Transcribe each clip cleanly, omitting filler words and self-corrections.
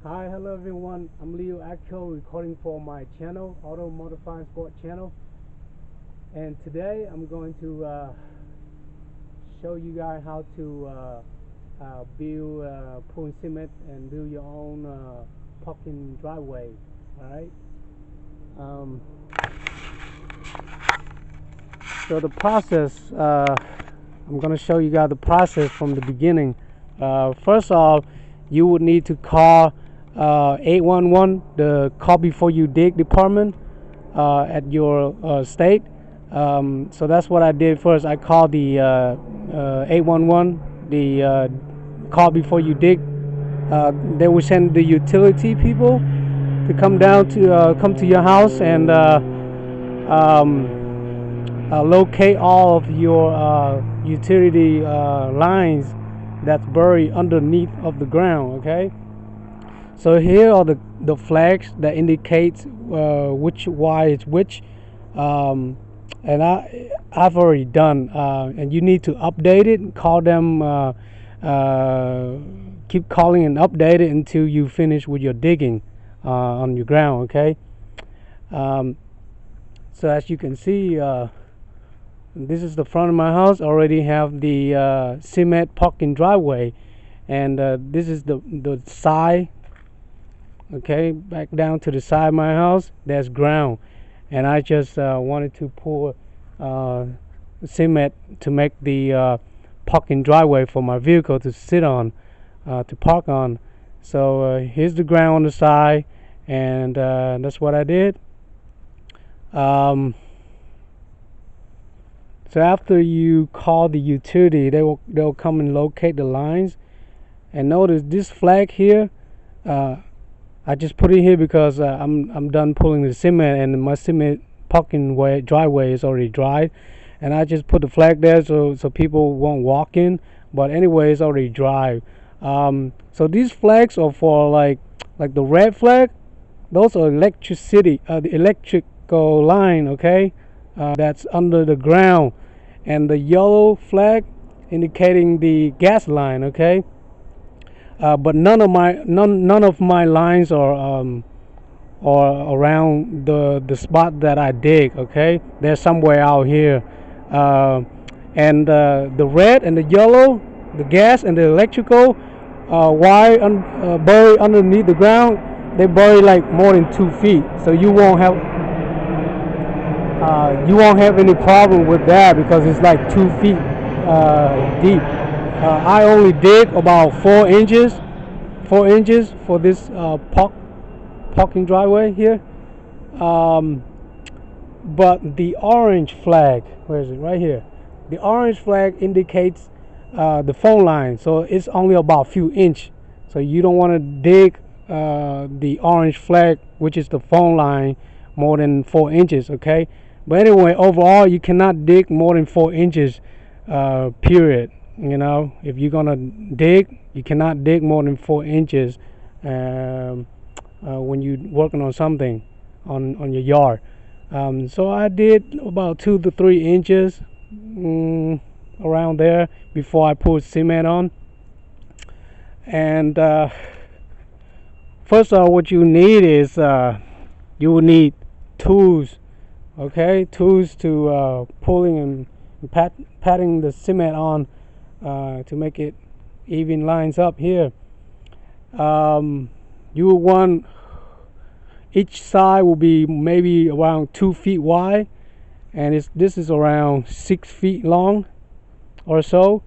Hi, hello everyone. I'm Leo Akko recording for my channel, Auto Modifying Sport channel. And today I'm going to show you guys how to build pulling cement and build your own parking driveway. Alright. Um, so the process, I'm going to show you guys the process from the beginning. First off, you would need to call 811, the call before you dig department at your state. So that's what I did first. I called the 811, the call before you dig. They will send the utility people to come down to come to your house and locate all of your utility lines that's buried underneath of the ground. Okay. So here are the flags that indicates which wire is which, and I've already done, and you need to update it. Call them, keep calling and update it until you finish with your digging on your ground. Okay. So as you can see, this is the front of my house. I already have the cement parking driveway, and this is the side. Okay, back down to the side of my house, there's ground, and I just wanted to pour cement to make the parking driveway for my vehicle to sit on, to park on. So here's the ground on the side, and that's what I did. So after you call the utility, they'll come and locate the lines. And notice this flag here. I just put it here because I'm done pulling the cement, and my cement parking driveway is already dried, and I just put the flag there so people won't walk in. But anyway, it's already dry. So these flags are for like the red flag. Those are electricity, the electrical line. Okay, that's under the ground, and the yellow flag indicating the gas line. Okay. But none of my lines are around the spot that I dig. Okay, they're somewhere out here, and the red and the yellow, the gas and the electrical wire buried underneath the ground. They bury like more than 2 feet, so you won't have any problem with that because it's like 2 feet deep. I only dig about 4 inches for this parking driveway here. But the orange flag, where is it? Right here. The orange flag indicates the phone line, so it's only about a few inches. So you don't want to dig the orange flag, which is the phone line, more than 4 inches. Okay. But anyway, overall, you cannot dig more than 4 inches. Period. You know, if you're gonna dig, you cannot dig more than 4 inches when you're working on something on your yard. So I did about 2 to 3 inches around there before I put cement on. And first of all, what you need is you will need tools. Okay, tools to pulling and patting the cement on. To make it even lines up here. You will want each side will be maybe around 2 feet wide, and this is around 6 feet long or so.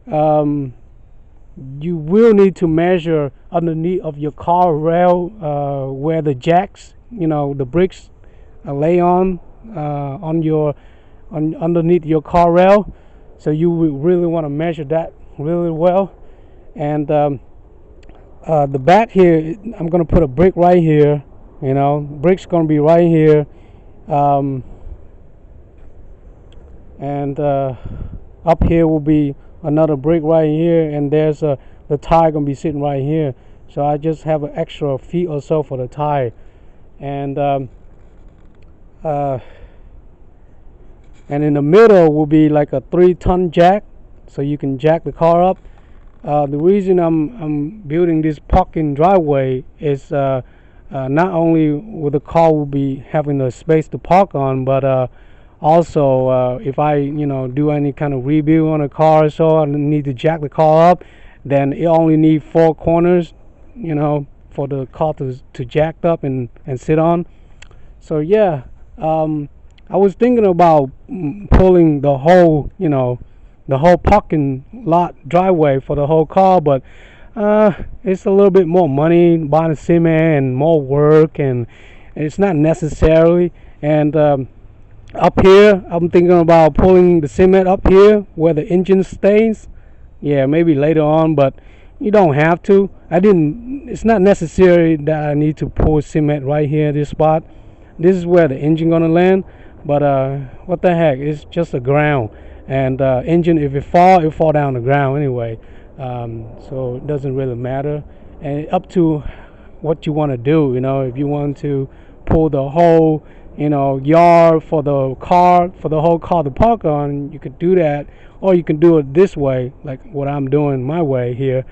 You will need to measure underneath of your car rail where the jacks, the bricks lay on underneath your car rail. So you really want to measure that really well. And the back here, I'm going to put a brick right here. Brick's going to be right here. And up here will be another brick right here. And there's the tire going to be sitting right here. So I just have an extra feet or so for the tire. And in the middle will be like a 3-ton jack, so you can jack the car up. The reason I'm building this parking driveway is not only will the car will be having a space to park on, but also if I do any kind of rebuild on a car, so I need to jack the car up, then it only need 4 corners, for the car to jack up and sit on. So yeah, I was thinking about pulling the whole parking lot driveway for the whole car, but it's a little bit more money buying cement and more work, and it's not necessary. And up here, I'm thinking about pulling the cement up here where the engine stays. Yeah, maybe later on, but you don't have to. I didn't. It's not necessary that I need to pour cement right here, this spot. This is where the engine gonna land. But what the heck? It's just the ground, and engine. If it fall down the ground anyway. So it doesn't really matter. And up to what you want to do. If you want to pull the whole yard for the car, for the whole car to park on, you could do that, or you can do it this way, like what I'm doing my way here.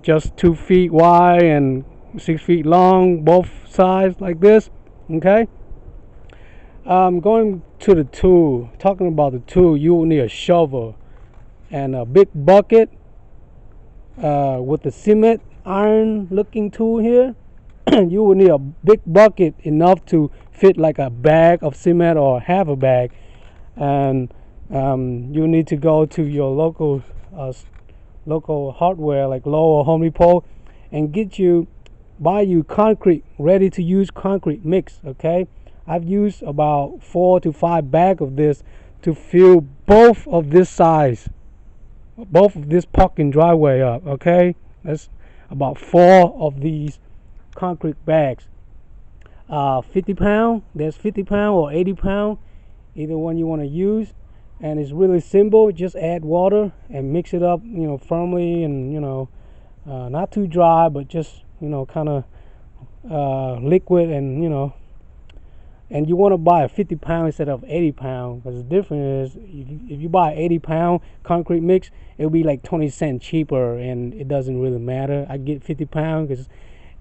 Just 2 feet wide and 6 feet long, both sides like this. Okay. Going to the tool. Talking about the tool, you will need a shovel and a big bucket with the cement iron looking tool here. You will need a big bucket enough to fit like a bag of cement or half a bag, and you need to go to your local hardware like Lowe's or Home Depot and buy you concrete, ready to use concrete mix. Okay, I've used about 4 to 5 bags of this to fill both of this parking driveway up. Okay, that's about 4 of these concrete bags. 50 pound, there's 50 pound or 80 pound, either one you want to use. And it's really simple. Just add water and mix it up, firmly, and not too dry, but just kind of liquid, and and you want to buy a 50 pound instead of 80 pound, because the difference is if you buy 80 pound concrete mix, it'll be like 20 cents cheaper, and it doesn't really matter. I get 50 pound because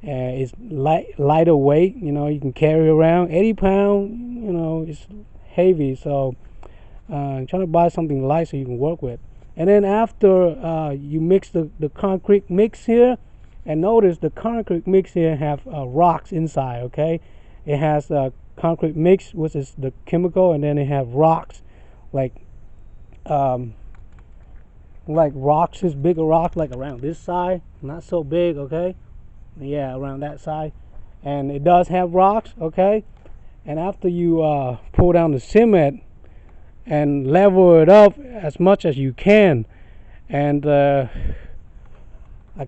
it's lighter weight. You can carry around. 80 pound, it's heavy, so I'm trying to buy something light so you can work with. And then after you mix the concrete mix here, and notice the concrete mix here have rocks inside. Okay, it has concrete mix, which is the chemical, and then it have rocks, like rocks, is bigger rocks, like around this side, not so big. Okay, yeah, around that side, and it does have rocks. Okay, and after you pull down the cement and level it up as much as you can, and I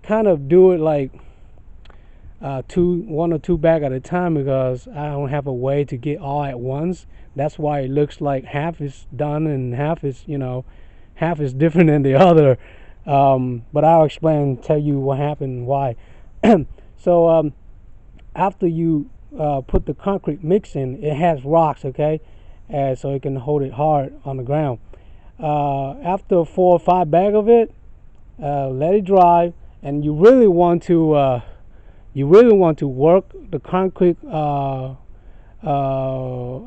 kind of do it like 1 or 2 bags at a time, because I don't have a way to get all at once. That's why it looks like half is done and half is different than the other. But I'll tell you what happened, why. So after you put the concrete mix in, it has rocks. Okay, so it can hold it hard on the ground. After 4 or 5 bags of it, let it dry, and you really want to work the concrete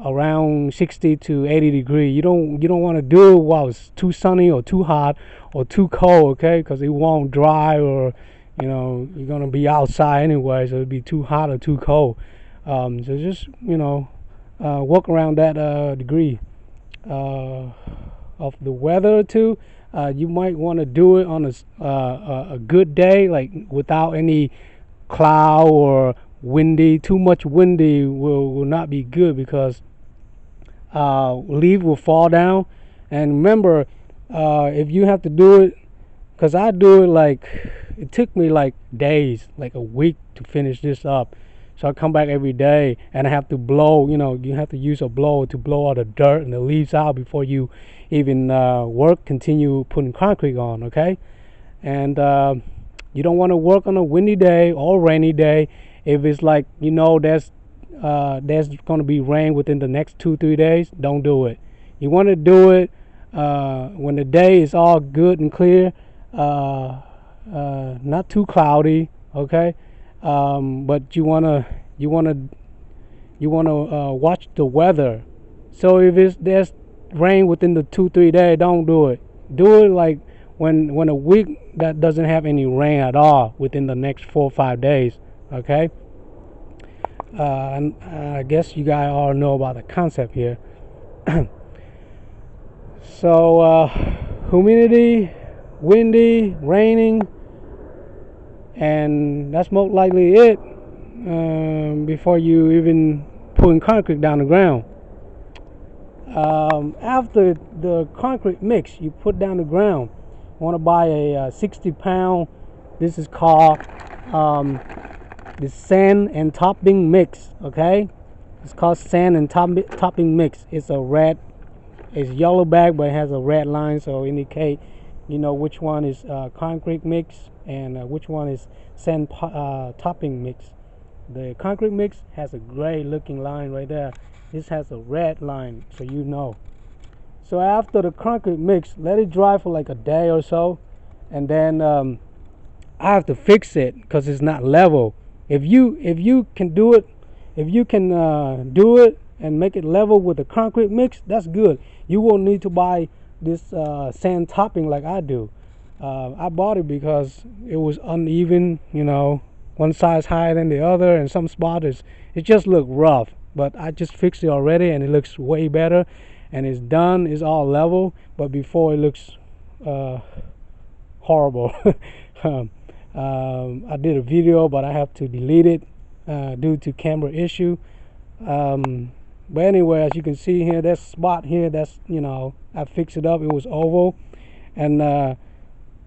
around 60 to 80 degrees. You don't want to do it while it's too sunny or too hot or too cold. Okay, because it won't dry, or you're gonna be outside anyway, so it'll be too hot or too cold. So just work around that degree of the weather too. You might want to do it on a good day, like without any cloud or windy. Too much windy will not be good, because leaf will fall down. And remember, if you have to do it, because I do it like, it took me like days, like a week to finish this up. So I come back every day, and I have to blow, you have to use a blower to blow all the dirt and the leaves out before you even continue putting concrete on. Okay, and you don't want to work on a windy day or rainy day. If it's like, there's going to be rain within the next 2-3 days, don't do it. You want to do it when the day is all good and clear. not too cloudy, okay? But you wanna watch the weather. So if there's rain within the 2-3 days, don't do it. Do it like when a week that doesn't have any rain at all within the next 4 or 5 days, okay? And I guess you guys all know about the concept here. So humidity, windy, raining, and that's most likely it. Before you even putting concrete down the ground. After the concrete mix you put down the ground, you want to buy a 60-pound. This is called the sand and topping mix. Okay, it's called sand and topping mix. It's yellow bag, but it has a red line, so indicate which one is concrete mix and which one is sand topping mix. The concrete mix has a gray looking line right there. This has a red line, so you know. So after the concrete mix, let it dry for like a day or so, and then I have to fix it because it's not level. If you can do it, do it and make it level with the concrete mix, that's good. You won't need to buy this sand topping like I do. I bought it because it was uneven, one size higher than the other, and some spots it just looked rough. But I just fixed it already, and it looks way better, and it's done. It's all level, but before it looks horrible. I did a video, but I have to delete it due to camera issue. But anyway, as you can see here, that spot here, that's I fixed it up. It was oval, and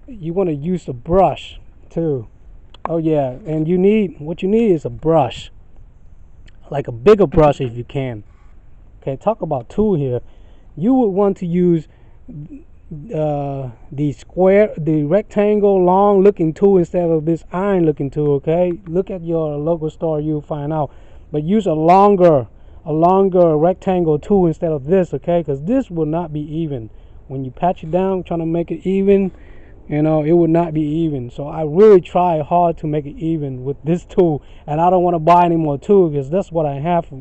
you want to use a brush too. Oh yeah, and what you need is a brush, like a bigger brush if you can. Okay, talk about tool here. You would want to use the rectangle, long looking tool instead of this iron looking tool. Okay, look at your local store, you'll find out. But use a longer rectangle tool instead of this. Okay, because this will not be even when you patch it down, trying to make it even. It would not be even. So I really try hard to make it even with this tool, and I don't want to buy any more tools because that's what I have for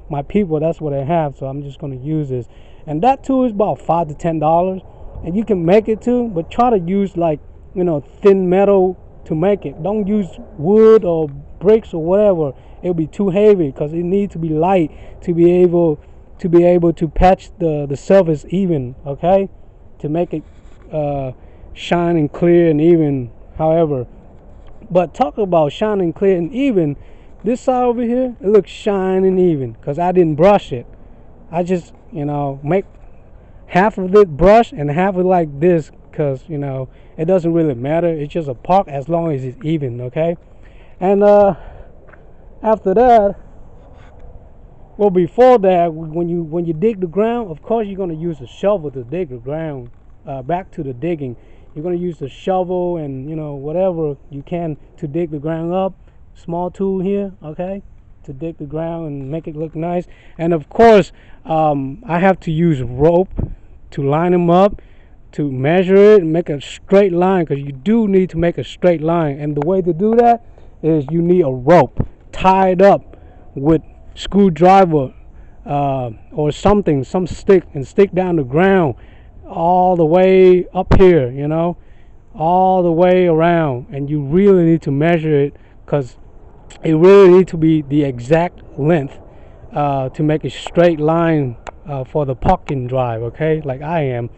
my people. That's what I have, so I'm just going to use this. And that tool is about $5 to $10, and you can make it too, but try to use like thin metal to make it. Don't use wood or bricks or whatever. It'll be too heavy because it needs to be light to be able to patch the surface even. Okay, to make it shining clear and even. However, but talk about shining clear and even, this side over here, it looks shining even because I didn't brush it. I just make half of it brush and half of it like this because it doesn't really matter. It's just a park as long as it's even. Okay, and after that, well, before that, when you dig the ground, of course you're going to use a shovel to dig the ground. Back to the digging, you're going to use the shovel and whatever you can to dig the ground up. Small tool here, okay, to dig the ground and make it look nice. And of course, I have to use rope to line them up, to measure it and make a straight line, because you do need to make a straight line. And the way to do that is you need a rope tied up with screwdriver or something, some stick, and stick down the ground all the way up here, all the way around. And you really need to measure it because it really needs to be the exact length to make a straight line for the parking drive, okay, like I am.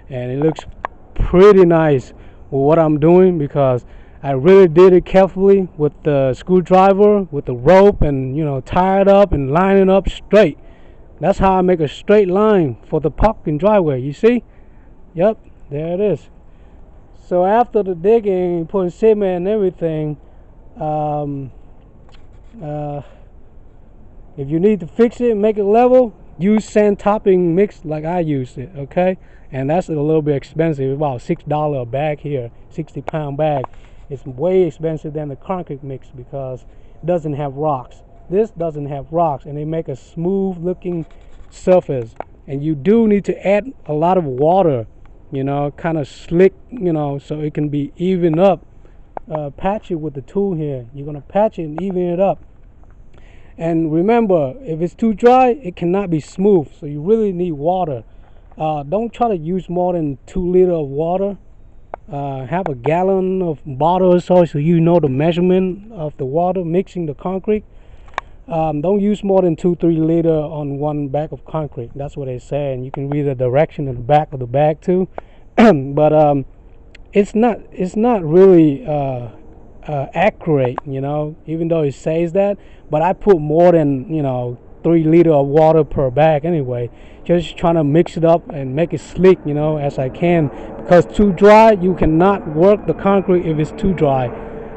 And it looks pretty nice with what I'm doing because I really did it carefully with the screwdriver, with the rope, and tie it up and line it up straight. That's how I make a straight line for the parking driveway. You see? Yep, there it is. So after the digging, putting cement and everything, if you need to fix it, make it level, use sand topping mix like I used it, okay? And that's a little bit expensive, about $6 a bag here, 60-pound bag. It's way expensive than the concrete mix because it doesn't have rocks. This doesn't have rocks, and they make a smooth looking surface. And you do need to add a lot of water you know, kind of slick, you know, so it can be even up. Patch it with the tool here. You're gonna patch it and even it up. And remember, if it's too dry, it cannot be smooth. So you really need water. Don't try to use more than 2 liters of water. Have a gallon of bottle or so you know the measurement of the water mixing the concrete. Don't use more than 2-3 liters on one bag of concrete. That's what they say, and you can read the direction in the back of the bag too. But it's not really accurate, you know, even though it says that. But I put more than, you know, 3 liters of water per bag anyway. Just trying to mix it up and make it slick, you know, as I can. Because too dry, you cannot work the concrete if it's too dry.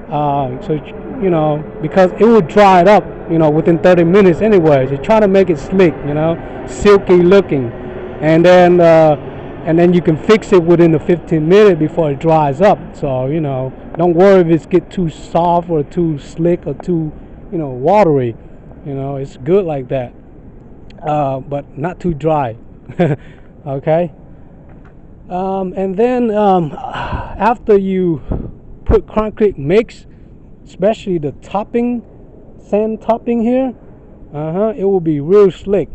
So, you know, because it will dry it up, you know, within 30 minutes anyway. So try to make it slick, you know, silky looking. And then you can fix it within the 15 minutes before it dries up. So, you know, don't worry if it's get too soft or too slick or too, you know, watery. You know, it's good like that. But not too dry. Okay. And then after you put concrete mix, especially the topping, sand topping here, it will be real slick.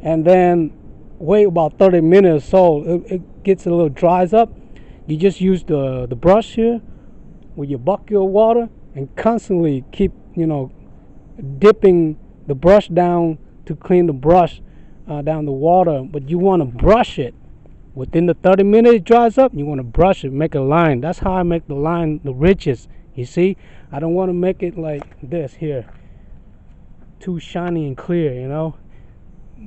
And then wait about 30 minutes or so, it gets a little dries up. You just use the brush here with your bucket of water and constantly keep, you know, dipping the brush down to clean the brush down the water. But you want to brush it within the 30 minutes it dries up. You want to brush it, make a line. That's how I make the line, the ridges. You see, I don't want to make it like this here, too shiny and clear, you know,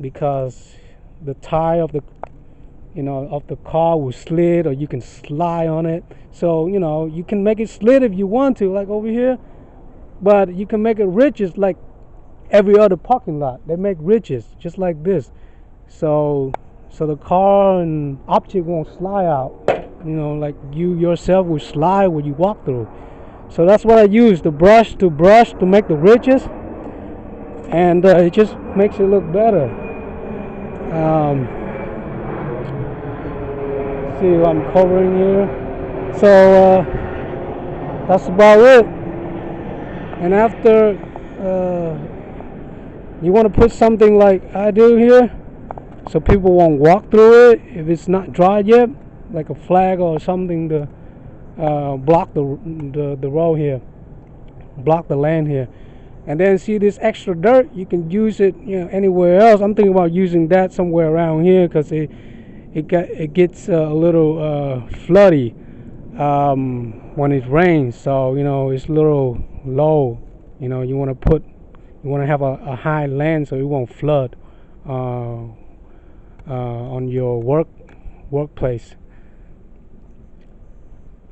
because the tire of the, you know, of the car will slid, or you can slide on it. So, you know, you can make it slid if you want to, like over here, but you can make it ridges like every other parking lot. They make ridges just like this, so the car and object won't slide out, you know, like you yourself will slide when you walk through. So that's what I use, the brush to make the ridges, and it just makes it look better. See what I'm covering here. So that's about it. And after you want to put something like I do here, so people won't walk through it if it's not dry yet, like a flag or something to block the road here, block the land here. And then see this extra dirt, you can use it, you know, anywhere else. I'm thinking about using that somewhere around here because it gets a little floody when it rains. So, you know, it's a little low. You know, you want to have a high land so it won't flood on your workplace.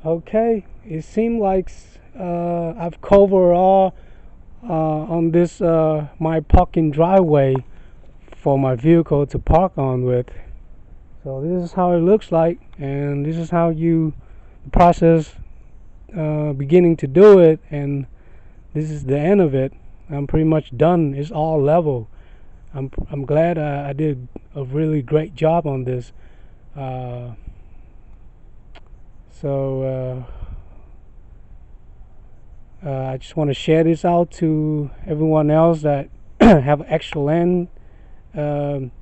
Okay, it seems like I've covered all on this my parking driveway for my vehicle to park on with. So this is how it looks like, and this is how you process beginning to do it, and this is the end of it. I'm pretty much done. It's all level. I'm glad I did a really great job on this. I just want to share this out to everyone else that have extra land, on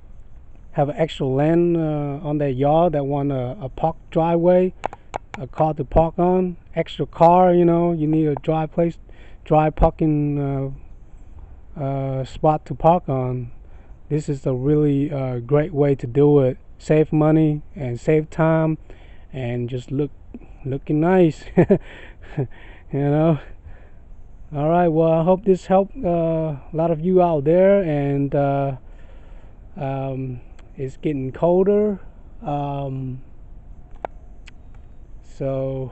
their yard, that want a park driveway, a car to park on, extra car. You know, you need a dry parking spot to park on. This is a really great way to do it. Save money and save time, and just looking nice. You know. All right. Well, I hope this helped a lot of you out there. And it's getting colder. So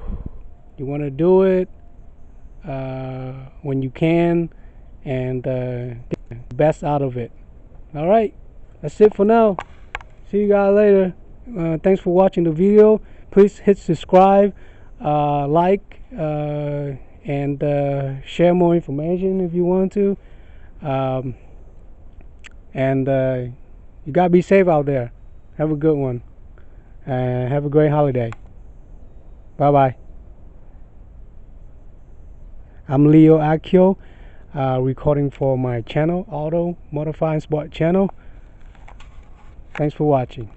you want to do it when you can, and get the best out of it. All right. That's it for now. See you guys later. Thanks for watching the video. Please hit subscribe, like, and share more information if you want to. And you gotta be safe out there. Have a good one. and have a great holiday. Bye bye. I'm Leo Akio, recording for my channel, Auto Modify and Sport channel. Thanks for watching.